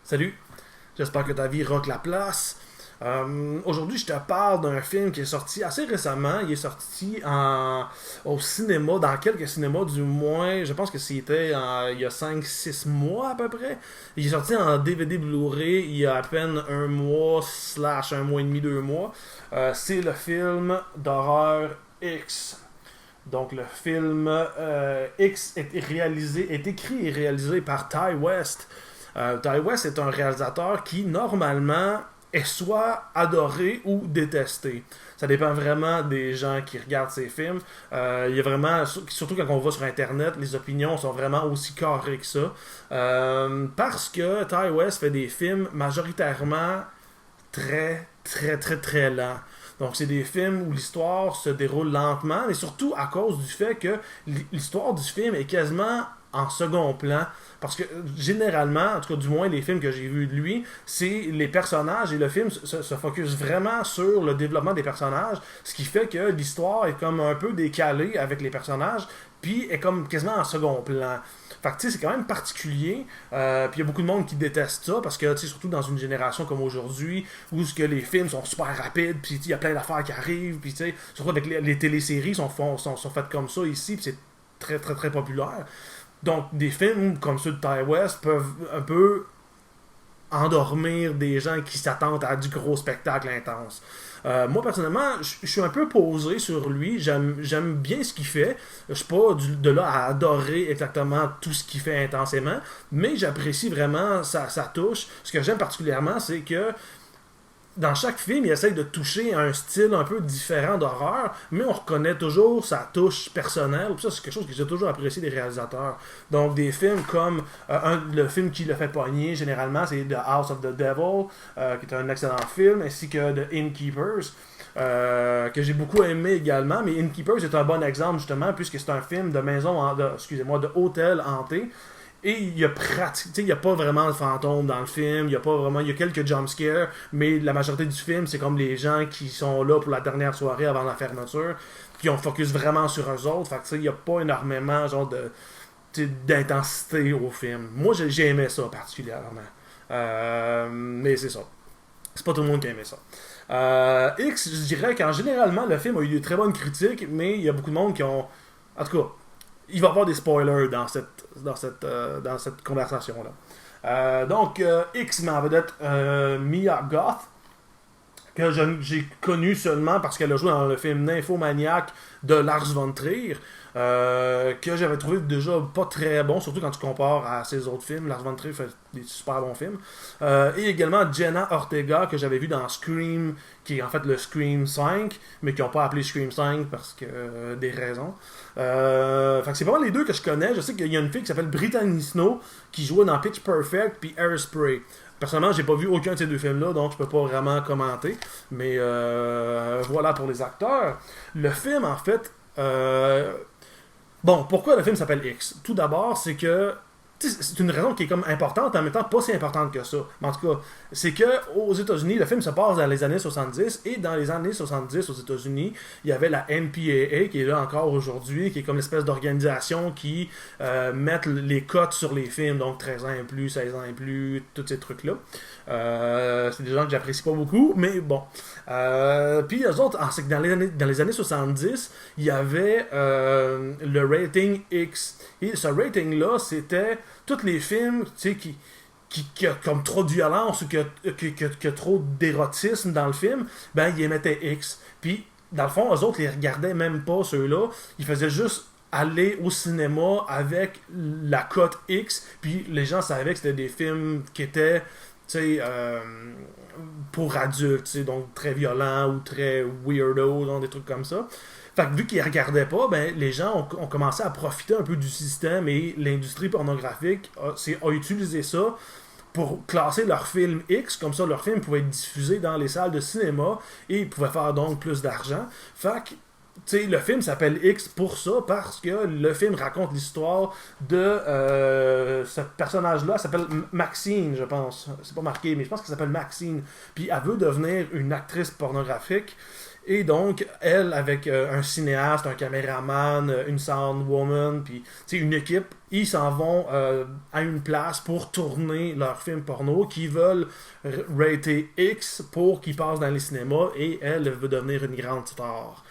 Salut, j'espère que ta vie rock la place. Aujourd'hui, je te parle d'un film qui est sorti assez récemment. Il est sorti au cinéma, dans quelques cinémas du moins. Je pense que c'était il y a 5 6 mois à peu près. Il est sorti en DVD Blu-ray il y a à peine un mois, slash un mois et demi, 2 mois. C'est le film d'horreur X. Donc le film X est écrit et réalisé par Ty West. Ty West est un réalisateur qui, normalement, est soit adoré ou détesté. Ça dépend vraiment des gens qui regardent ses films. Il y a vraiment, surtout quand on va sur Internet, les opinions sont vraiment aussi carrées que ça. Parce que Ty West fait des films majoritairement très, très, très, très lents. Donc, c'est des films où l'histoire se déroule lentement, mais surtout à cause du fait que l'histoire du film est quasiment en second plan. Parce que généralement, en tout cas du moins les films que j'ai vus de lui, c'est les personnages et le film se focus vraiment sur le développement des personnages, ce qui fait que l'histoire est comme un peu décalée avec les personnages, puis est comme quasiment en second plan. Fait que tu sais, c'est quand même particulier. Puis il y a beaucoup de monde qui déteste ça parce que tu sais, surtout dans une génération comme aujourd'hui où ce que les films sont super rapides, puis il y a plein d'affaires qui arrivent, puis tu sais, surtout avec les téléséries sont faites comme ça ici, puis c'est très très très populaire. Donc des films comme ceux de Ty West peuvent un peu endormir des gens qui s'attendent à du gros spectacle intense. Moi, personnellement, je suis un peu posé sur lui. J'aime bien ce qu'il fait. Je suis pas de là à adorer exactement tout ce qu'il fait intensément, mais j'apprécie vraiment sa touche. Ce que j'aime particulièrement, c'est que dans chaque film, il essaye de toucher à un style un peu différent d'horreur, mais on reconnaît toujours sa touche personnelle. Ça, c'est quelque chose que j'ai toujours apprécié des réalisateurs. Donc, des films comme le film qui le fait pogner, généralement, c'est The House of the Devil, qui est un excellent film, ainsi que The Innkeepers, que j'ai beaucoup aimé également. Mais Innkeepers est un bon exemple, justement, puisque c'est un film de de hôtel hanté. Et il y a il y a pas vraiment de fantômes dans le film, il y a quelques jumpscares, mais la majorité du film, c'est comme les gens qui sont là pour la dernière soirée avant la fermeture, puis on focus vraiment sur eux autres, fait que il y a pas énormément genre d'intensité au film. Moi, j'ai aimé ça particulièrement. Mais c'est ça. C'est pas tout le monde qui a aimé ça. X, je dirais qu'en généralement, le film a eu de très bonnes critiques, mais il y a beaucoup de monde qui ont... En tout cas, il va y avoir des spoilers dans cette conversation-là. X met en vedette Mia Goth, que j'ai connu seulement parce qu'elle a joué dans le film Nymphomaniac de Lars von Trier, que j'avais trouvé déjà pas très bon, surtout quand tu compares à ses autres films. Lars von Trier fait des super bons films. Et également Jenna Ortega, que j'avais vu dans Scream, qui est en fait le Scream 5, mais qui n'ont pas appelé Scream 5 parce que des raisons. Fait que c'est pas mal les deux que je connais. Je sais qu'il y a une fille qui s'appelle Brittany Snow qui jouait dans Pitch Perfect puis Airspray. Personnellement, j'ai pas vu aucun de ces deux films-là, donc je peux pas vraiment commenter. Mais voilà pour les acteurs. Le film, en fait... Bon, pourquoi le film s'appelle X? Tout d'abord, c'est que c'est une raison qui est comme importante, en même temps pas si importante que ça. Mais en tout cas, c'est que aux États-Unis, le film se passe dans les années 70, et dans les années 70 aux États-Unis, il y avait la MPAA qui est là encore aujourd'hui, qui est comme l'espèce d'organisation qui met les cotes sur les films, donc 13 ans et plus, 16 ans et plus, tous ces trucs-là. C'est des gens que j'apprécie pas beaucoup, mais bon. Puis eux autres, c'est que dans les années 70, il y avait le rating X. Et ce rating-là, c'était tous les films, tu sais, qui a comme trop de violence ou qui a trop d'érotisme dans le film, ben ils émettaient X. Puis, dans le fond, eux autres, ils regardaient même pas ceux-là. Ils faisaient juste aller au cinéma avec la cote X, puis les gens savaient que c'était des films qui étaient, tu sais, pour adultes, tu sais, donc très violents ou très weirdo, donc des trucs comme ça. Fait que vu qu'ils regardaient pas, ben les gens ont commencé à profiter un peu du système et l'industrie pornographique a utilisé ça pour classer leur film X, comme ça leur film pouvait être diffusé dans les salles de cinéma et ils pouvaient faire donc plus d'argent. Fait que sais, le film s'appelle X pour ça, parce que le film raconte l'histoire de ce personnage-là, s'appelle Maxine, je pense. C'est pas marqué, mais je pense qu'elle s'appelle Maxine. Puis elle veut devenir une actrice pornographique. Et donc, elle, avec un cinéaste, un caméraman, une soundwoman, puis une équipe, ils s'en vont à une place pour tourner leur film porno qui veulent rater X pour qu'ils passent dans les cinémas, et elle veut devenir une grande star.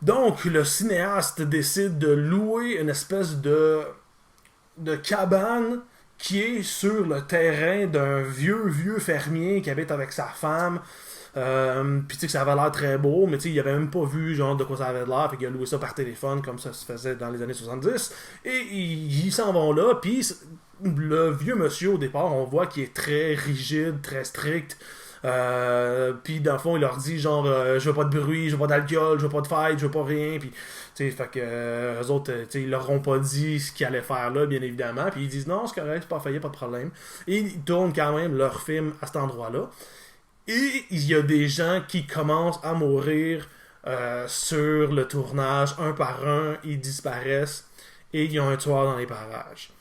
Donc, le cinéaste décide de louer une espèce de cabane qui est sur le terrain d'un vieux fermier qui habite avec sa femme. Puis tu sais que ça avait l'air très beau, mais tu sais, il avait même pas vu genre de quoi ça avait l'air, fait qu'il a loué ça par téléphone comme ça se faisait dans les années 70. Et ils s'en vont là, puis le vieux monsieur au départ, on voit qu'il est très rigide, très strict. Puis dans le fond, il leur dit genre je veux pas de bruit, je veux pas d'alcool, je veux pas de fête, je veux pas rien. Puis tu sais, fait que eux autres, ils leur ont pas dit ce qu'ils allaient faire là, bien évidemment. Puis ils disent non, c'est correct, c'est pas failli, pas de problème. Et ils tournent quand même leur film à cet endroit-là. Et il y a des gens qui commencent à mourir sur le tournage, un par un, ils disparaissent et il y a un tueur dans les parages.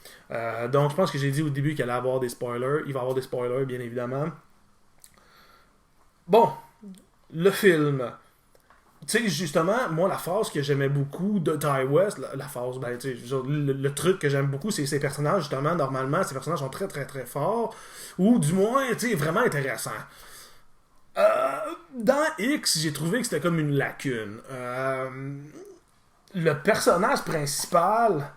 Donc je pense que j'ai dit au début qu'il allait avoir des spoilers. Il va y avoir des spoilers, bien évidemment. Bon, le film. Tu sais, justement, moi, la phase que j'aimais beaucoup de Ty West, la phase, ben, tu sais, le truc que j'aime beaucoup, c'est ces personnages, justement, normalement, ces personnages sont très, très, très forts, ou du moins, tu sais, vraiment intéressants. Dans X, j'ai trouvé que c'était comme une lacune. Le personnage principal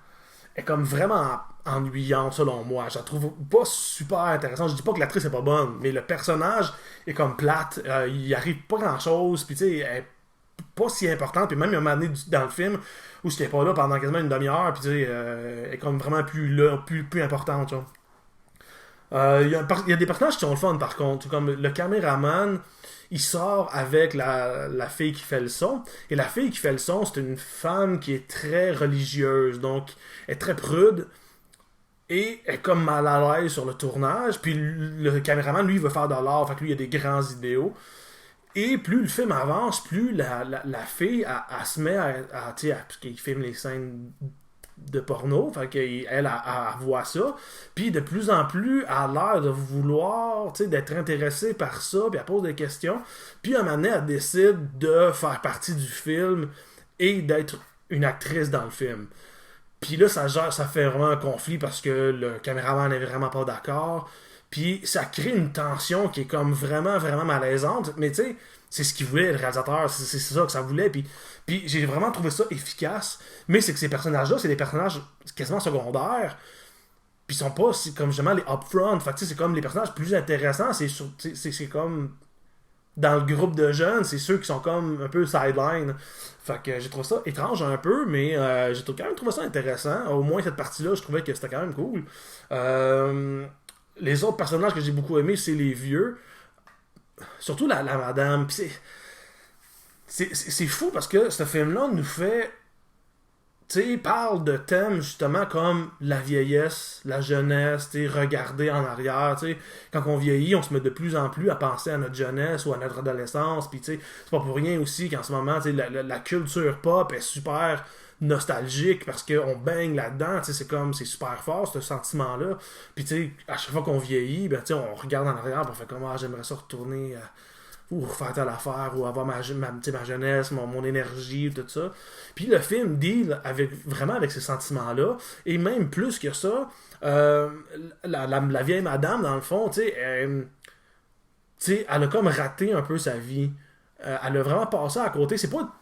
est comme vraiment ennuyante selon moi. Je la trouve pas super intéressante. Je dis pas que l'actrice est pas bonne, mais le personnage est comme plate. Il arrive pas grand chose. Puis tu sais, elle est pas si importante. Puis même il y a un moment donné dans le film où je n'étais pas là pendant quasiment une demi-heure. Puis tu sais, elle est comme vraiment plus là, plus importante. Tu vois. Il y a des personnages qui sont le fun par contre, comme le caméraman, il sort avec la fille qui fait le son, et la fille qui fait le son, c'est une femme qui est très religieuse, donc elle est très prude, et elle est comme mal à l'aise sur le tournage, puis le caméraman, lui, il veut faire de l'art, fait que lui, il a des grands idéaux, et plus le film avance, plus la fille, elle se met parce qu'il filme les scènes de porno, fait qu'elle elle voit ça, puis de plus en plus elle a l'air de vouloir, tu sais, d'être intéressée par ça, puis elle pose des questions, puis à un moment donné elle décide de faire partie du film et d'être une actrice dans le film. Puis là ça fait vraiment un conflit parce que le caméraman n'est vraiment pas d'accord, puis ça crée une tension qui est comme vraiment vraiment malaisante, mais tu sais c'est ce qu'il voulait, le réalisateur, c'est ça que ça voulait, puis j'ai vraiment trouvé ça efficace, mais c'est que ces personnages-là, c'est des personnages quasiment secondaires, puis ils sont pas comme justement les upfront, fait que c'est comme les personnages plus intéressants, c'est comme dans le groupe de jeunes, c'est ceux qui sont comme un peu sideline, fait que j'ai trouvé ça étrange un peu, mais j'ai quand même trouvé ça intéressant, au moins cette partie-là, je trouvais que c'était quand même cool. Les autres personnages que j'ai beaucoup aimés, c'est les vieux, surtout la madame, pis c'est fou parce que ce film-là nous fait, tu sais, parle de thèmes justement comme la vieillesse, la jeunesse, tu sais, regarder en arrière, tu sais, quand on vieillit, on se met de plus en plus à penser à notre jeunesse ou à notre adolescence, puis tu sais, c'est pas pour rien aussi qu'en ce moment, tu sais, la culture pop est super nostalgique parce qu'on baigne là-dedans, tu sais, c'est super fort ce sentiment-là, puis tu sais, à chaque fois qu'on vieillit, ben tu sais, on regarde en arrière, on fait comme j'aimerais ça retourner ou faire telle affaire, ou avoir ma jeunesse, mon énergie, tout ça. Puis le film deal vraiment avec ces sentiments-là, et même plus que ça, la vieille madame, dans le fond, tu sais, elle a comme raté un peu sa vie. Elle a vraiment passé à côté. C'est pas.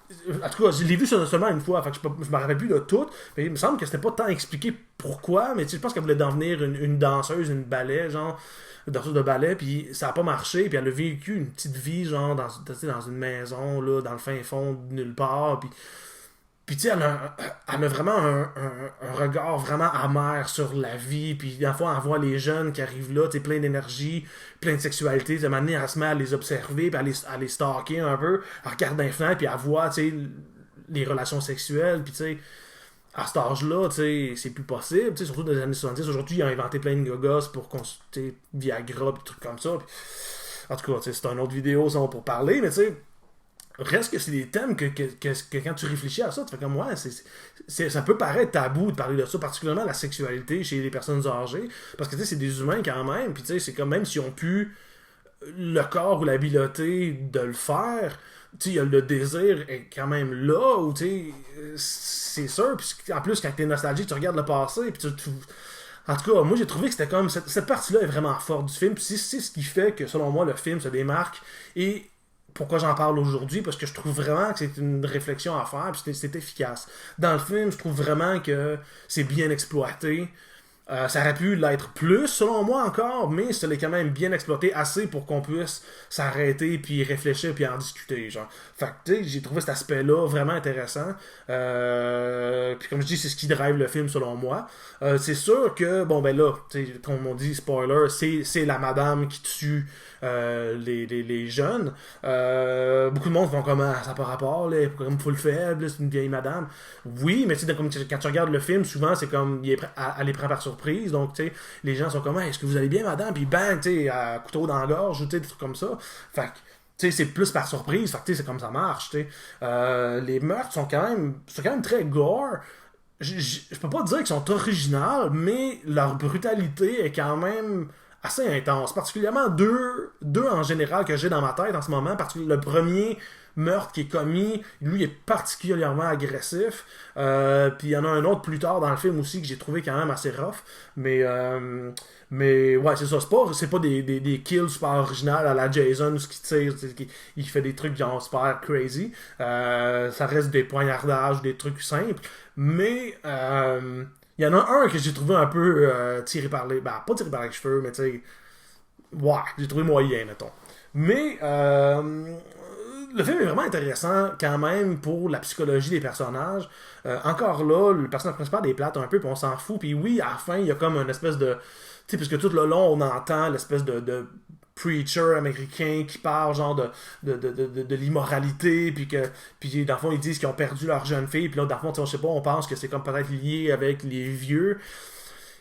En tout cas, je l'ai vu seulement une fois, fait que je me rappelle plus de tout, mais il me semble que c'était pas tant expliqué pourquoi, mais tu sais, je pense qu'elle voulait devenir une danseuse, une ballet, genre une danseuse de ballet, puis ça a pas marché, puis elle a vécu une petite vie, genre, dans une maison, là, dans le fin fond de nulle part, puis tu sais, elle a vraiment un regard vraiment amer sur la vie, puis des fois, elle voit les jeunes qui arrivent là, tu sais, plein d'énergie, plein de sexualité, de manière elle se met à les observer, puis à les stalker un peu, elle regarde dans les fenêtres, puis elle voit, tu sais, les relations sexuelles, puis tu sais, à cet âge-là, tu sais, c'est plus possible, tu sais, surtout dans les années 70. Aujourd'hui, ils ont inventé plein de gogos pour consulter Viagra, pis des trucs comme ça. Pis, en tout cas, c'est une autre vidéo ça, pour parler, mais tu sais, reste que c'est des thèmes que quand tu réfléchis à ça, tu fais comme, ouais, ça peut paraître tabou de parler de ça, particulièrement la sexualité chez les personnes âgées, parce que tu sais, c'est des humains quand même, puis tu sais, c'est comme même s'ils ont pu le corps ou l'habileté de le faire, tu sais, le désir est quand même là, ou tu sais, c'est sûr, puis en plus, quand t'es nostalgique, tu regardes le passé, puis en tout cas, moi j'ai trouvé que c'était comme cette partie-là est vraiment forte du film. Puis c'est ce qui fait que selon moi le film se démarque. Et pourquoi j'en parle aujourd'hui? Parce que je trouve vraiment que c'est une réflexion à faire. Puis c'est efficace. Dans le film, je trouve vraiment que c'est bien exploité. Ça aurait pu l'être plus, selon moi encore, mais ça l'est quand même bien exploité assez pour qu'on puisse s'arrêter, puis réfléchir, puis en discuter, genre. Fait que, tu sais, j'ai trouvé cet aspect-là vraiment intéressant. Puis comme je dis, c'est ce qui drive le film, selon moi. C'est sûr que, bon, ben là, tu sais, comme on dit, spoiler, c'est la madame qui tue les jeunes. Beaucoup de monde font comme ça n'a pas rapport, là, comme full faible, c'est une vieille madame. Oui, mais tu sais, quand tu regardes le film, souvent c'est comme elle les prend par surprise. Donc, tu sais, les gens sont comme est-ce que vous allez bien, madame? Puis bang, tu sais, couteau dans la gorge, tu sais, des trucs comme ça. Fait que, tu sais, c'est plus par surprise. Fait que, tu sais, c'est comme ça marche, tu sais. Les meurtres sont quand même très gore. Je peux pas dire qu'ils sont originaux, mais leur brutalité est quand même assez intense. Particulièrement deux en général que j'ai dans ma tête en ce moment. Le premier meurtre qui est commis, lui est particulièrement agressif. Puis il y en a un autre plus tard dans le film aussi que j'ai trouvé quand même assez rough. Mais ouais, c'est ça. C'est pas des kills super originales à la Jason qui tire, il fait des trucs genre super crazy. Ça reste des poignardages, des trucs simples. Mais il y en a un que j'ai trouvé un peu tiré par les... Ben, pas tiré par les cheveux, mais tu sais... Ouais, j'ai trouvé moyen, mettons. Mais le film est vraiment intéressant quand même pour la psychologie des personnages. Encore là, le personnage principal est plate un peu, puis on s'en fout. Puis oui, à la fin, il y a comme une espèce de... Tu sais, puisque tout le long, on entend l'espèce de preacher américain qui parle genre de l'immoralité, puis dans le fond ils disent qu'ils ont perdu leur jeune fille, puis là dans le fond, je sais pas, on pense que c'est comme peut-être lié avec les vieux,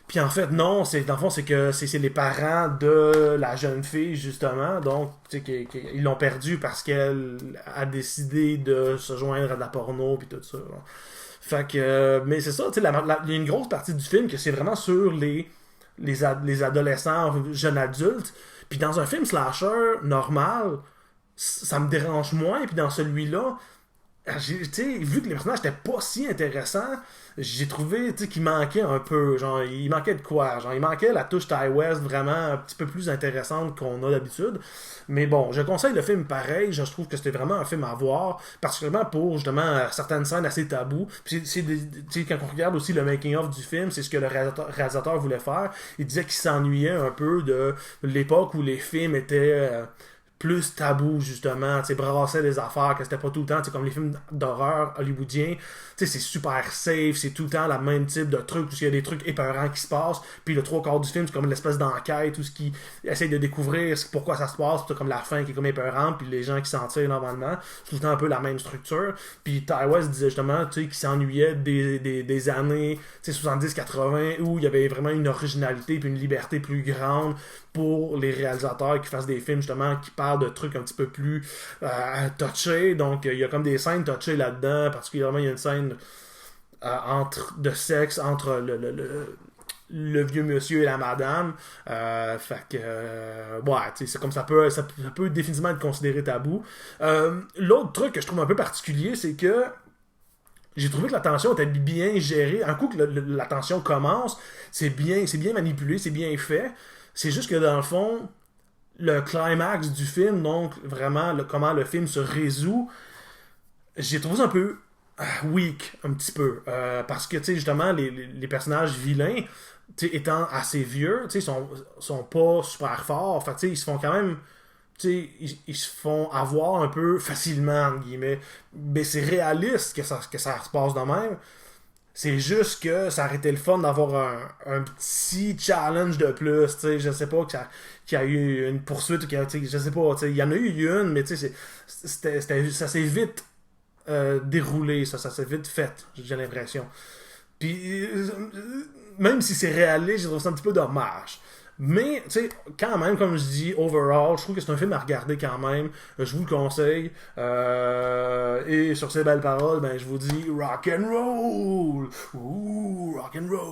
puis en fait non, dans le fond c'est que c'est les parents de la jeune fille justement, donc tu sais ils l'ont perdue parce qu'elle a décidé de se joindre à de la porno puis tout ça, genre. Fait que mais c'est ça, tu sais, il y a une grosse partie du film que c'est vraiment sur les adolescents, jeunes adultes. Puis dans un film slasher normal, ça me dérange moins. Puis dans celui-là, vu que les personnages étaient pas si intéressants, j'ai trouvé qu'il manquait un peu. Genre, il manquait de quoi? Genre, il manquait la touche Ty West vraiment un petit peu plus intéressante qu'on a d'habitude. Mais bon, je conseille le film pareil. Je trouve que c'était vraiment un film à voir, particulièrement pour justement certaines scènes assez tabous. Puis quand on regarde aussi le making-of du film, c'est ce que le réalisateur voulait faire. Il disait qu'il s'ennuyait un peu de l'époque où les films étaient plus tabou justement, tu sais, brasser des affaires, que c'était pas tout le temps, tu sais, comme les films d'horreur hollywoodiens, tu sais, c'est super safe, c'est tout le temps le même type de truc, où il y a des trucs épeurants qui se passent, puis le trois quarts du film, c'est comme une espèce d'enquête, où ce qui essaye de découvrir pourquoi ça se passe, puis comme la fin qui est comme épeurante, puis les gens qui s'en tirent normalement, c'est tout le temps un peu la même structure, puis Ty West disait justement, tu sais, qu'il s'ennuyait des années, tu sais, 70-80, où il y avait vraiment une originalité, puis une liberté plus grande, pour les réalisateurs qui fassent des films justement qui parlent de trucs un petit peu plus touchés. Donc il y a comme des scènes touchées là-dedans. Particulièrement il y a une scène de sexe entre le vieux monsieur et la madame. Fait que ouais, c'est comme ça peut définitivement être considéré tabou. L'autre truc que je trouve un peu particulier, c'est que j'ai trouvé que la tension était bien gérée. Un coup que la tension commence, c'est bien manipulé, c'est bien fait. C'est juste que dans le fond, le climax du film, donc vraiment comment le film se résout, j'ai trouvé ça un peu weak, un petit peu. Parce que, tu sais, justement, les personnages vilains, étant assez vieux, tu sais, sont pas super forts. Fait tu sais, ils se font quand même... Tu sais, ils se font avoir un peu facilement, entre guillemets. Mais c'est réaliste que ça se passe de même. C'est juste que ça aurait été le fun d'avoir un petit challenge de plus, tu sais, je sais pas, qu'il y a eu une poursuite, je sais pas, tu sais, il y en a eu une, mais tu sais, ça s'est vite déroulé, ça s'est vite fait, j'ai l'impression. Puis, même si c'est réaliste, j'ai trouvé ça un petit peu dommage. Mais, tu sais, quand même, comme je dis, overall, je trouve que c'est un film à regarder quand même. Je vous le conseille. Et sur ces belles paroles, ben, je vous dis rock and roll! Ouh, rock and roll!